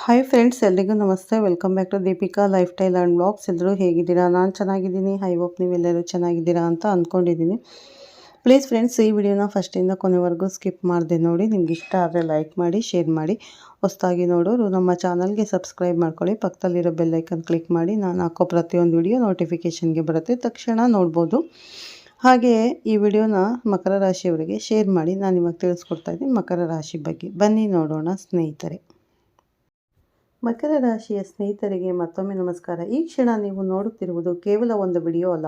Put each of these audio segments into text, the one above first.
Hi friends, ಎಲ್ರಿಗೂ ನಮಸ್ತೆ. Welcome back to Deepika lifestyle and blogs. ಎಲ್ಲರೂ ಹೇಗಿದ್ದೀರಾ? ನಾನು ಚೆನ್ನಾಗಿದ್ದೀನಿ. ಐ ಹೋಪ್ ನೀವೆಲ್ಲರೂ ಚೆನ್ನಾಗಿದ್ದೀರಾ ಅಂತ ಅಂದ್ಕೊಂಡಿದ್ದೀನಿ. ಪ್ಲೀಸ್ ಫ್ರೆಂಡ್ಸ್, ಈ ವಿಡಿಯೋನ ಫಸ್ಟಿಂದ ಕೊನೆವರೆಗೂ ಸ್ಕಿಪ್ ಮಾಡಿದೆ ನೋಡಿ. ನಿಮ್ಗೆ ಇಷ್ಟ ಆದರೆ ಲೈಕ್ ಮಾಡಿ, ಶೇರ್ ಮಾಡಿ. ಹೊಸದಾಗಿ ನೋಡೋರು ನಮ್ಮ ಚಾನಲ್ಗೆ ಸಬ್ಸ್ಕ್ರೈಬ್ ಮಾಡ್ಕೊಳ್ಳಿ. ಪಕ್ಕದಲ್ಲಿರೋ ಬೆಲ್ಲೈಕನ್ ಕ್ಲಿಕ್ ಮಾಡಿ. ನಾನು ಹಾಕೋ ಪ್ರತಿಯೊಂದು ವಿಡಿಯೋ ನೋಟಿಫಿಕೇಷನ್ಗೆ ಬರುತ್ತೆ, ತಕ್ಷಣ ನೋಡ್ಬೋದು. ಹಾಗೆಯೇ ಈ ವಿಡಿಯೋನ ಮಕರ ರಾಶಿಯವರಿಗೆ ಶೇರ್ ಮಾಡಿ. ನಾನು ನಿಮಗೆ ತಿಳಿಸ್ಕೊಡ್ತಾ ಇದ್ದೀನಿ ಮಕರ ರಾಶಿ ಬಗ್ಗೆ. ಬನ್ನಿ ನೋಡೋಣ ಸ್ನೇಹಿತರೆ. ಮಕರ ರಾಶಿಯ ಸ್ನೇಹಿತರಿಗೆ ಮತ್ತೊಮ್ಮೆ ನಮಸ್ಕಾರ. ಈ ಕ್ಷಣ ನೀವು ನೋಡುತ್ತಿರುವುದು ಕೇವಲ ಒಂದು ವಿಡಿಯೋ ಅಲ್ಲ,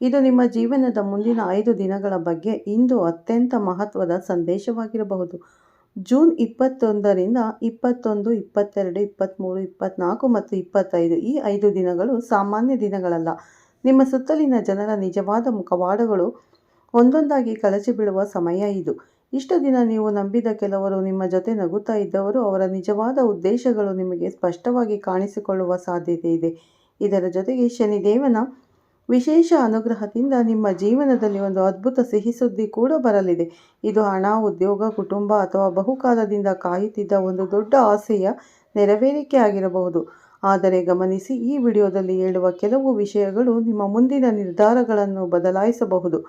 ಇದು ನಿಮ್ಮ ಜೀವನದ ಮುಂದಿನ 5 ದಿನಗಳ ಬಗ್ಗೆ ಇಂದು ಅತ್ಯಂತ ಮಹತ್ವದ ಸಂದೇಶವಾಗಿರಬಹುದು. ಜೂನ್ 21ರಿಂದ 21, 22, 23, 24 ಮತ್ತು 25 ಈ 5 ದಿನಗಳು ಸಾಮಾನ್ಯ ದಿನಗಳಲ್ಲ. ನಿಮ್ಮ ಸುತ್ತಲಿನ ಜನರ ನಿಜವಾದ ಮುಖವಾಡಗಳು ಒಂದೊಂದಾಗಿ ಕಳಚಿ ಬೀಳುವ ಸಮಯ ಇದು. ಇಷ್ಟು ದಿನ ನೀವು ನಂಬಿದ ಕೆಲವರು, ನಿಮ್ಮ ಜೊತೆ ನಗುತ್ತಾ ಇದ್ದವರು, ಅವರ ನಿಜವಾದ ಉದ್ದೇಶಗಳು ನಿಮಗೆ ಸ್ಪಷ್ಟವಾಗಿ ಕಾಣಿಸಿಕೊಳ್ಳುವ ಸಾಧ್ಯತೆ ಇದೆ. ಇದರ ಜೊತೆಗೆ ಶನಿದೇವನ ವಿಶೇಷ ಅನುಗ್ರಹದಿಂದ ನಿಮ್ಮ ಜೀವನದಲ್ಲಿ ಒಂದು ಅದ್ಭುತ ಸಿಹಿ ಸುದ್ದಿ ಕೂಡ ಬರಲಿದೆ. ಇದು ಹಣ, ಉದ್ಯೋಗ, ಕುಟುಂಬ ಅಥವಾ ಬಹುಕಾಲದಿಂದ ಕಾಯುತ್ತಿದ್ದ ಒಂದು ದೊಡ್ಡ ಆಸೆಯ ನೆರವೇರಿಕೆ ಆಗಿರಬಹುದು. ಆದರೆ ಗಮನಿಸಿ, ಈ ವಿಡಿಯೋದಲ್ಲಿ ಹೇಳುವ ಕೆಲವು ವಿಷಯಗಳು ನಿಮ್ಮ ಮುಂದಿನ ನಿರ್ಧಾರಗಳನ್ನು ಬದಲಾಯಿಸಬಹುದು.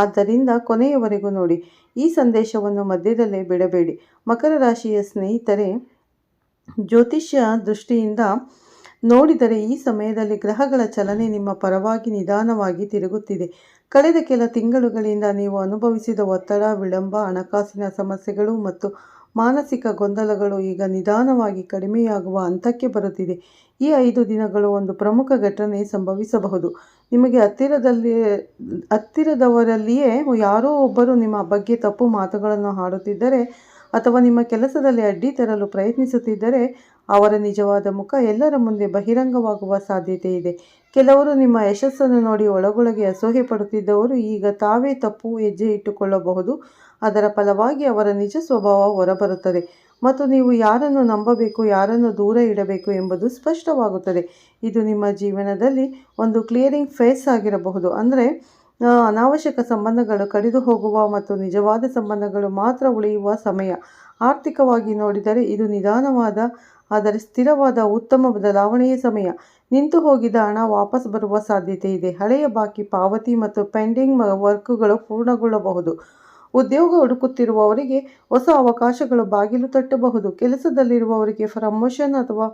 ಆದ್ದರಿಂದ ಕೊನೆಯವರೆಗೂ ನೋಡಿ. ಈ ಸಂದೇಶವನ್ನು ಮಧ್ಯದಲ್ಲೇ ಬಿಡಬೇಡಿ. ಮಕರ ರಾಶಿಯ ಸ್ನೇಹಿತರೆ, ಜ್ಯೋತಿಷ್ಯ ದೃಷ್ಟಿಯಿಂದ ನೋಡಿದರೆ ಈ ಸಮಯದಲ್ಲಿ ಗ್ರಹಗಳ ಚಲನೆ ನಿಮ್ಮ ಪರವಾಗಿ ನಿಧಾನವಾಗಿ ತಿರುಗುತ್ತಿದೆ. ಕಳೆದ ಕೆಲ ತಿಂಗಳುಗಳಿಂದ ನೀವು ಅನುಭವಿಸಿದ ಒತ್ತಡ, ವಿಳಂಬ, ಹಣಕಾಸಿನ ಸಮಸ್ಯೆಗಳು ಮತ್ತು ಮಾನಸಿಕ ಗೊಂದಲಗಳು ಈಗ ನಿಧಾನವಾಗಿ ಕಡಿಮೆಯಾಗುವ ಹಂತಕ್ಕೆ ಬರುತ್ತಿದೆ. ಈ 5 ದಿನಗಳು ಒಂದು ಪ್ರಮುಖ ಘಟನೆ ಸಂಭವಿಸಬಹುದು. ನಿಮಗೆ ಹತ್ತಿರದವರಲ್ಲಿಯೇ ಯಾರೋ ಒಬ್ಬರು ನಿಮ್ಮ ಬಗ್ಗೆ ತಪ್ಪು ಮಾತುಗಳನ್ನು ಆಡುತ್ತಿದ್ದರೆ ಅಥವಾ ನಿಮ್ಮ ಕೆಲಸದಲ್ಲಿ ಅಡ್ಡಿ ತರಲು ಪ್ರಯತ್ನಿಸುತ್ತಿದ್ದರೆ ಅವರ ನಿಜವಾದ ಮುಖ ಎಲ್ಲರ ಮುಂದೆ ಬಹಿರಂಗವಾಗುವ ಸಾಧ್ಯತೆ ಇದೆ. ಕೆಲವರು ನಿಮ್ಮ ಯಶಸ್ಸನ್ನು ನೋಡಿ ಒಳಗೊಳಗೆ ಅಸೂಯೆ ಪಡುತ್ತಿದ್ದವರು ಈಗ ತಾವೇ ತಪ್ಪು ಹೆಜ್ಜೆ ಇಟ್ಟುಕೊಳ್ಳಬಹುದು. ಅದರ ಫಲವಾಗಿ ಅವರ ನಿಜ ಸ್ವಭಾವ ಹೊರಬರುತ್ತದೆ ಮತ್ತು ನೀವು ಯಾರನ್ನು ನಂಬಬೇಕು, ಯಾರನ್ನು ದೂರ ಇಡಬೇಕು ಎಂಬುದು ಸ್ಪಷ್ಟವಾಗುತ್ತದೆ. ಇದು ನಿಮ್ಮ ಜೀವನದಲ್ಲಿ ಒಂದು ಕ್ಲಿಯರಿಂಗ್ ಫೇಸ್ ಆಗಿರಬಹುದು. ಅಂದರೆ ಅನಾವಶ್ಯಕ ಸಂಬಂಧಗಳು ಕಡಿದು ಹೋಗುವ ಮತ್ತು ನಿಜವಾದ ಸಂಬಂಧಗಳು ಮಾತ್ರ ಉಳಿಯುವ ಸಮಯ. ಆರ್ಥಿಕವಾಗಿ ನೋಡಿದರೆ ಇದು ನಿಧಾನವಾದ ಆದರೆ ಸ್ಥಿರವಾದ ಉತ್ತಮ ಬದಲಾವಣೆಯ ಸಮಯ. ನಿಂತು ಹೋಗಿದ್ದ ಹಣ ವಾಪಸ್ ಬರುವ ಸಾಧ್ಯತೆ ಇದೆ. ಹಳೆಯ ಬಾಕಿ ಪಾವತಿ ಮತ್ತು ಪೆಂಡಿಂಗ್ ವರ್ಕ್ಗಳು ಪೂರ್ಣಗೊಳ್ಳಬಹುದು. ಉದ್ಯೋಗ ಹುಡುಕುತ್ತಿರುವವರಿಗೆ ಹೊಸ ಅವಕಾಶಗಳು ಬಾಗಿಲು ತಟ್ಟಬಹುದು. ಕೆಲಸದಲ್ಲಿರುವವರಿಗೆ ಪ್ರಮೋಷನ್ ಅಥವಾ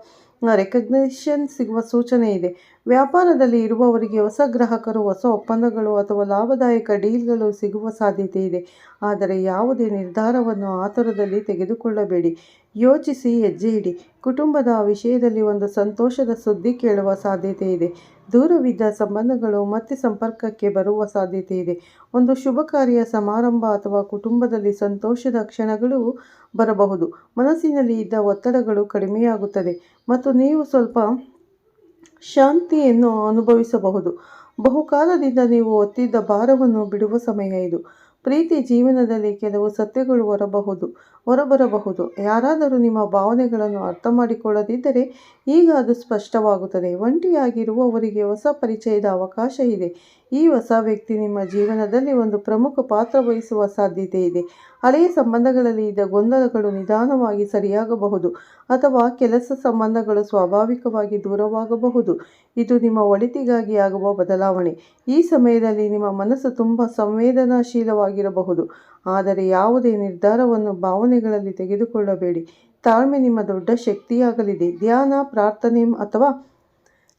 ರೆಕಗ್ನಿಷನ್ ಸಿಗುವ ಸೂಚನೆ ಇದೆ. ವ್ಯಾಪಾರದಲ್ಲಿ ಇರುವವರಿಗೆ ಹೊಸ ಗ್ರಾಹಕರು, ಹೊಸ ಒಪ್ಪಂದಗಳು ಅಥವಾ ಲಾಭದಾಯಕ ಡೀಲ್ಗಳು ಸಿಗುವ ಸಾಧ್ಯತೆ ಇದೆ. ಆದರೆ ಯಾವುದೇ ನಿರ್ಧಾರವನ್ನು ಆತುರದಲ್ಲಿ ತೆಗೆದುಕೊಳ್ಳಬೇಡಿ. ಯೋಚಿಸಿ ಹೆಜ್ಜೆ ಇಡಿ. ಕುಟುಂಬದ ವಿಷಯದಲ್ಲಿ ಒಂದು ಸಂತೋಷದ ಸುದ್ದಿ ಕೇಳುವ ಸಾಧ್ಯತೆ ಇದೆ. ದೂರವಿದ್ದ ಸಂಬಂಧಗಳು ಮತ್ತೆ ಸಂಪರ್ಕಕ್ಕೆ ಬರುವ ಸಾಧ್ಯತೆ ಇದೆ. ಒಂದು ಶುಭ ಕಾರ್ಯ, ಸಮಾರಂಭ ಅಥವಾ ಕುಟುಂಬದಲ್ಲಿ ಸಂತೋಷದ ಕ್ಷಣಗಳು ಬರಬಹುದು. ಮನಸ್ಸಿನಲ್ಲಿ ಇದ್ದ ಒತ್ತಡಗಳು ಕಡಿಮೆಯಾಗುತ್ತದೆ ಮತ್ತು ನೀವು ಸ್ವಲ್ಪ ಶಾಂತಿಯನ್ನು ಅನುಭವಿಸಬಹುದು. ಬಹುಕಾಲದಿಂದ ನೀವು ಹೊತ್ತಿದ್ದ ಭಾರವನ್ನು ಬಿಡುವ ಸಮಯ ಇದು. ಪ್ರೀತಿ ಜೀವನದಲ್ಲಿ ಕೆಲವು ಸತ್ಯಗಳು ಹೊರಬರಬಹುದು. ಯಾರಾದರೂ ನಿಮ್ಮ ಭಾವನೆಗಳನ್ನು ಅರ್ಥ ಮಾಡಿಕೊಳ್ಳದಿದ್ದರೆ ಈಗ ಅದು ಸ್ಪಷ್ಟವಾಗುತ್ತದೆ. ಒಂಟಿಯಾಗಿರುವವರಿಗೆ ಹೊಸ ಪರಿಚಯದ ಅವಕಾಶ ಇದೆ. ಈ ಹೊಸ ವ್ಯಕ್ತಿ ನಿಮ್ಮ ಜೀವನದಲ್ಲಿ ಒಂದು ಪ್ರಮುಖ ಪಾತ್ರ ವಹಿಸುವ ಸಾಧ್ಯತೆ ಇದೆ. ಹಳೆಯ ಸಂಬಂಧಗಳಲ್ಲಿ ಇದ್ದ ಗೊಂದಲಗಳು ನಿಧಾನವಾಗಿ ಸರಿಯಾಗಬಹುದು ಅಥವಾ ಕೆಲಸ ಸಂಬಂಧಗಳು ಸ್ವಾಭಾವಿಕವಾಗಿ ದೂರವಾಗಬಹುದು. ಇದು ನಿಮ್ಮ ಒಳಿತಿಗಾಗಿ ಆಗುವ ಬದಲಾವಣೆ. ಈ ಸಮಯದಲ್ಲಿ ನಿಮ್ಮ ಮನಸ್ಸು ತುಂಬ ಸಂವೇದನಾಶೀಲವಾಗಿರಬಹುದು. ಆದರೆ ಯಾವುದೇ ನಿರ್ಧಾರವನ್ನು ಭಾವನೆಗಳಲ್ಲಿ ತೆಗೆದುಕೊಳ್ಳಬೇಡಿ. ತಾಳ್ಮೆ ನಿಮ್ಮ ದೊಡ್ಡ ಶಕ್ತಿಯಾಗಲಿದೆ. ಧ್ಯಾನ, ಪ್ರಾರ್ಥನೆ ಅಥವಾ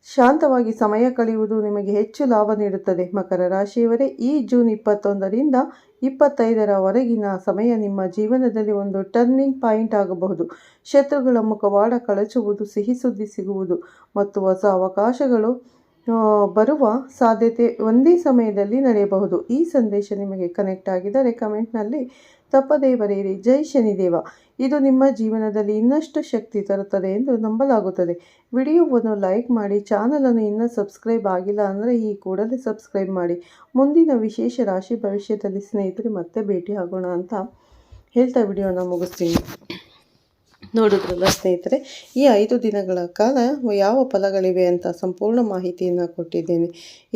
ಶಾಂತವಾಗಿ ಸಮಯ ಕಳೆಯುವುದು ನಿಮಗೆ ಹೆಚ್ಚು ಲಾಭ ನೀಡುತ್ತದೆ. ಮಕರ ರಾಶಿಯವರೇ, ಈ ಜೂನ್ 21ರಿಂದ 25ರವರೆಗಿನ ಸಮಯ ನಿಮ್ಮ ಜೀವನದಲ್ಲಿ ಒಂದು ಟರ್ನಿಂಗ್ ಪಾಯಿಂಟ್ ಆಗಬಹುದು. ಶತ್ರುಗಳ ಮುಖವಾಡ ಕಳಚುವುದು, ಸಿಹಿ ಸುದ್ದಿ ಸಿಗುವುದು ಮತ್ತು ಹೊಸ ಅವಕಾಶಗಳು ಬರುವ ಸಾಧ್ಯತೆ ಒಂದೇ ಸಮಯದಲ್ಲಿ ನಡೆಯಬಹುದು. ಈ ಸಂದೇಶ ನಿಮಗೆ ಕನೆಕ್ಟ್ ಆಗಿದ್ದರೆ ಕಮೆಂಟ್ನಲ್ಲಿ ತಪ್ಪದೇ ಬರೆಯಿರಿ. ಜೈ ಶನಿದೇವ. ಇದು ನಿಮ್ಮ ಜೀವನದಲ್ಲಿ ಇನ್ನಷ್ಟು ಶಕ್ತಿ ತರುತ್ತದೆ ಎಂದು ನಂಬಲಾಗುತ್ತದೆ. ವಿಡಿಯೋವನ್ನು ಲೈಕ್ ಮಾಡಿ. ಚಾನಲನ್ನು ಇನ್ನೂ ಸಬ್ಸ್ಕ್ರೈಬ್ ಆಗಿಲ್ಲ ಅಂದರೆ ಈ ಕೂಡಲೇ ಸಬ್ಸ್ಕ್ರೈಬ್ ಮಾಡಿ. ಮುಂದಿನ ವಿಶೇಷ ರಾಶಿ ಭವಿಷ್ಯದಲ್ಲಿ ಸ್ನೇಹಿತರೆ ಮತ್ತೆ ಭೇಟಿ ಆಗೋಣ ಅಂತ ಹೇಳ್ತಾ ವಿಡಿಯೋನ ಮುಗಿಸ್ತೀನಿ. ನೋಡಿದ್ರಲ್ಲ ಸ್ನೇಹಿತರೆ, ಈ 5 ದಿನಗಳ ಕಾಲ ಯಾವ ಫಲಗಳಿವೆ ಅಂತ ಸಂಪೂರ್ಣ ಮಾಹಿತಿಯನ್ನು ಕೊಟ್ಟಿದ್ದೇನೆ.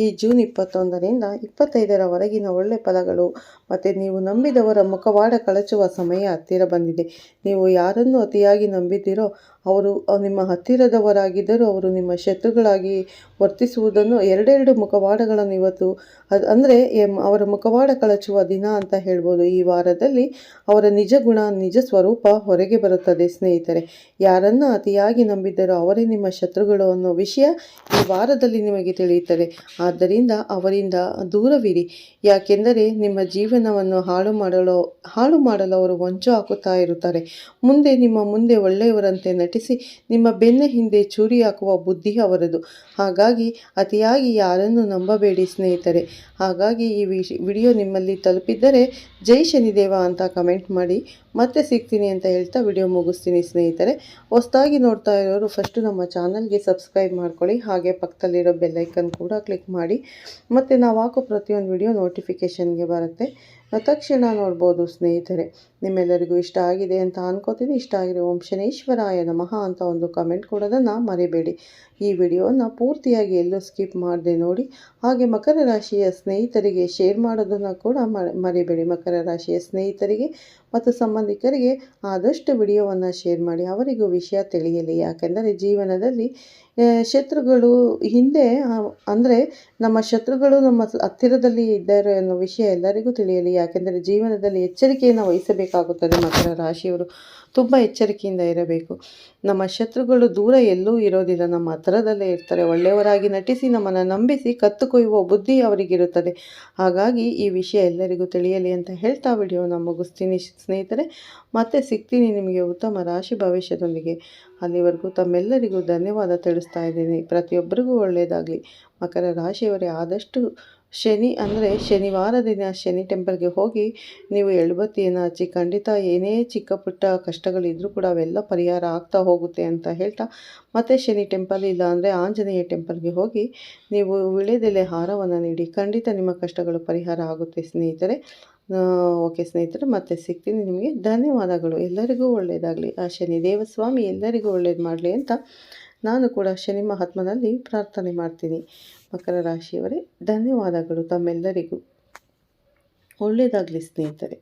ಈ ಜೂನ್ 21ರಿಂದ 25ರವರೆಗಿನ ಒಳ್ಳೆ ಫಲಗಳು ಮತ್ತು ನೀವು ನಂಬಿದವರ ಮುಖವಾಡ ಕಳಚುವ ಸಮಯ ಹತ್ತಿರ ಬಂದಿದೆ. ನೀವು ಯಾರನ್ನು ಅತಿಯಾಗಿ ನಂಬಿದ್ದೀರೋ ಅವರು ನಿಮ್ಮ ಹತ್ತಿರದವರಾಗಿದ್ದರೂ ಅವರು ನಿಮ್ಮ ಶತ್ರುಗಳಾಗಿ ವರ್ತಿಸುವುದನ್ನು ಎರಡೆರಡು ಮುಖವಾಡಗಳನ್ನು ಇವತ್ತು ಅಂದರೆ ಅವರ ಮುಖವಾಡ ಕಳಚುವ ದಿನ ಅಂತ ಹೇಳ್ಬೋದು. ಈ ವಾರದಲ್ಲಿ ಅವರ ನಿಜ ಗುಣ ನಿಜ ಸ್ವರೂಪ ಹೊರಗೆ ಬರುತ್ತದೆ ಸ್ನೇಹಿತರೆ. ಯಾರನ್ನು ಅತಿಯಾಗಿ ನಂಬಿದ್ದರೋ ಅವರೇ ನಿಮ್ಮ ಶತ್ರುಗಳು ಅನ್ನೋ ವಿಷಯ ಈ ವಾರದಲ್ಲಿ ನಿಮಗೆ ತಿಳಿಯುತ್ತದೆ. ಆದ್ದರಿಂದ ಅವರಿಂದ ದೂರವಿರಿ. ಯಾಕೆಂದರೆ ನಿಮ್ಮ ಜೀವನವನ್ನು ಹಾಳು ಮಾಡಲು ಅವರು ಹೊಂಚು ಹಾಕುತ್ತಾ ಇರುತ್ತಾರೆ. ನಿಮ್ಮ ಮುಂದೆ ಒಳ್ಳೆಯವರಂತೆ ನಟಿಸಿ ನಿಮ್ಮ ಬೆನ್ನ ಹಿಂದೆ ಚೂರಿ ಹಾಕುವ ಬುದ್ಧಿ ಅವರದು. ಹಾಗಾಗಿ ಅತಿಯಾಗಿ ಯಾರನ್ನು ನಂಬಬೇಡಿ ಸ್ನೇಹಿತರೆ. ಹಾಗಾಗಿ ಈ ವಿಡಿಯೋ ನಿಮ್ಮಲ್ಲಿ ತಲುಪಿದ್ದರೆ ಜೈ ಶನಿದೇವ ಅಂತ ಕಮೆಂಟ್ ಮಾಡಿ. ಮತ್ತೆ ಸಿಗ್ತೀನಿ ಅಂತ ಹೇಳ್ತಾ ವಿಡಿಯೋ ಮುಗಿಸ್ತೀನಿ ಸ್ನೇಹಿತರೆ. ಹೊಸದಾಗಿ ನೋಡ್ತಾ ಇರೋರು ಫಸ್ಟು ನಮ್ಮ ಚಾನಲ್ಗೆ ಸಬ್ಸ್ಕ್ರೈಬ್ ಮಾಡ್ಕೊಳ್ಳಿ. ಹಾಗೆ ಪಕ್ಕದಲ್ಲಿರೋ ಬೆಲ್ಲೈಕನ್ ಕೂಡ ಕ್ಲಿಕ್ ಮಾಡಿ. ಮತ್ತು ನಾವು ಹಾಕೋ ಪ್ರತಿಯೊಂದು ವಿಡಿಯೋ ನೋಟಿಫಿಕೇಷನ್ಗೆ ಬರುತ್ತೆ, ತಕ್ಷಣ ನೋಡ್ಬೋದು ಸ್ನೇಹಿತರೆ. ನಿಮ್ಮೆಲ್ಲರಿಗೂ ಇಷ್ಟ ಆಗಿದೆ ಅಂತ ಅನ್ಕೋತೀನಿ. ಇಷ್ಟ ಆಗಿರೋ ಓಂ ಶನೇಶ್ವರಾಯ ನಮಃ ಅಂತ ಒಂದು ಕಮೆಂಟ್ ಕೊಡೋದನ್ನು ಮರಿಬೇಡಿ. ಈ ವಿಡಿಯೋನ ಪೂರ್ತಿಯಾಗಿ ಎಲ್ಲೂ ಸ್ಕಿಪ್ ಮಾಡದೆ ನೋಡಿ. ಹಾಗೆ ಮಕರ ರಾಶಿಯ ಸ್ನೇಹಿತರಿಗೆ ಶೇರ್ ಮಾಡೋದನ್ನು ಕೂಡ ಮರಿಬೇಡಿ. ಮಕರ ರಾಶಿಯ ಸ್ನೇಹಿತರಿಗೆ ಮತ್ತು ಸಂಬಂಧಿಕರಿಗೆ ಆದಷ್ಟು ವಿಡಿಯೋವನ್ನು ಶೇರ್ ಮಾಡಿ, ಅವರಿಗೂ ವಿಷಯ ತಿಳಿಯಲಿ. ಯಾಕೆಂದರೆ ಜೀವನದಲ್ಲಿ ಶತ್ರುಗಳು ಹಿಂದೆ ಅಂದರೆ ನಮ್ಮ ಶತ್ರುಗಳು ನಮ್ಮ ಹತ್ತಿರದಲ್ಲಿ ಇದ್ದಾರೆ ಅನ್ನೋ ವಿಷಯ ಎಲ್ಲರಿಗೂ ತಿಳಿಯಲಿ. ಯಾಕೆಂದರೆ ಜೀವನದಲ್ಲಿ ಎಚ್ಚರಿಕೆಯನ್ನು ವಹಿಸಬೇಕಾಗುತ್ತದೆ. ಮಕರ ರಾಶಿಯವರು ತುಂಬ ಎಚ್ಚರಿಕೆಯಿಂದ ಇರಬೇಕು. ನಮ್ಮ ಶತ್ರುಗಳು ದೂರ ಎಲ್ಲೂ ಇರೋದಿಲ್ಲ, ನಮ್ಮ ಹತ್ತಿರದಲ್ಲೇ ಇರ್ತಾರೆ. ಒಳ್ಳೆಯವರಾಗಿ ನಟಿಸಿ ನಮ್ಮನ್ನು ನಂಬಿಸಿ ಕತ್ತು ಕೊಯ್ಯುವ ಬುದ್ಧಿ ಅವರಿಗಿರುತ್ತದೆ. ಹಾಗಾಗಿ ಈ ವಿಷಯ ಎಲ್ಲರಿಗೂ ತಿಳಿಯಲಿ ಅಂತ ಹೇಳ್ತಾ ವಿಡಿಯೋನ ಮುಗಿಸ್ತೀನಿ ಸ್ನೇಹಿತರೆ. ಮತ್ತೆ ಸಿಗ್ತೀನಿ ನಿಮಗೆ ಉತ್ತಮ ರಾಶಿ ಭವಿಷ್ಯದೊಂದಿಗೆ. ಅಲ್ಲಿವರೆಗೂ ತಮ್ಮೆಲ್ಲರಿಗೂ ಧನ್ಯವಾದ ತಿಳಿಸ್ತಾ ಇದ್ದೀನಿ. ಪ್ರತಿಯೊಬ್ಬರಿಗೂ ಒಳ್ಳೆಯದಾಗಲಿ. ಮಕರ ರಾಶಿಯವರೇ ಆದಷ್ಟು ಶನಿವಾರ ದಿನ ಶನಿ ಟೆಂಪಲ್ಗೆ ಹೋಗಿ ನೀವು ಎಳ್ಬತ್ತಿಯನ್ನು ಹಚ್ಚಿ ಖಂಡಿತ ಏನೇ ಚಿಕ್ಕ ಪುಟ್ಟ ಕಷ್ಟಗಳಿದ್ರೂ ಕೂಡ ಅವೆಲ್ಲ ಪರಿಹಾರ ಆಗ್ತಾ ಹೋಗುತ್ತೆ ಅಂತ ಹೇಳ್ತಾ, ಮತ್ತು ಶನಿ ಟೆಂಪಲ್ ಇಲ್ಲ ಅಂದರೆ ಆಂಜನೇಯ ಟೆಂಪಲ್ಗೆ ಹೋಗಿ ನೀವು ವಿಳೆದೆಲೆ ಹಾರವನ್ನು ನೀಡಿ ಖಂಡಿತ ನಿಮ್ಮ ಕಷ್ಟಗಳು ಪರಿಹಾರ ಆಗುತ್ತೆ ಸ್ನೇಹಿತರೆ. ಓಕೆ ಸ್ನೇಹಿತರೆ, ಮತ್ತೆ ಸಿಗ್ತೀನಿ ನಿಮಗೆ. ಧನ್ಯವಾದಗಳು. ಎಲ್ಲರಿಗೂ ಒಳ್ಳೆಯದಾಗಲಿ. ಆ ಶನಿ ದೇವಸ್ವಾಮಿ ಎಲ್ಲರಿಗೂ ಒಳ್ಳೇದು ಮಾಡಲಿ ಅಂತ ನಾನು ಕೂಡ ಶನಿ ಮಹಾತ್ಮನಲ್ಲಿ ಪ್ರಾರ್ಥನೆ ಮಾಡ್ತೀನಿ. ಮಕರ ರಾಶಿಯವರೇ ಧನ್ಯವಾದಗಳು. ತಮ್ಮೆಲ್ಲರಿಗೂ ಒಳ್ಳೆಯದಾಗಲಿ ಸ್ನೇಹಿತರೆ.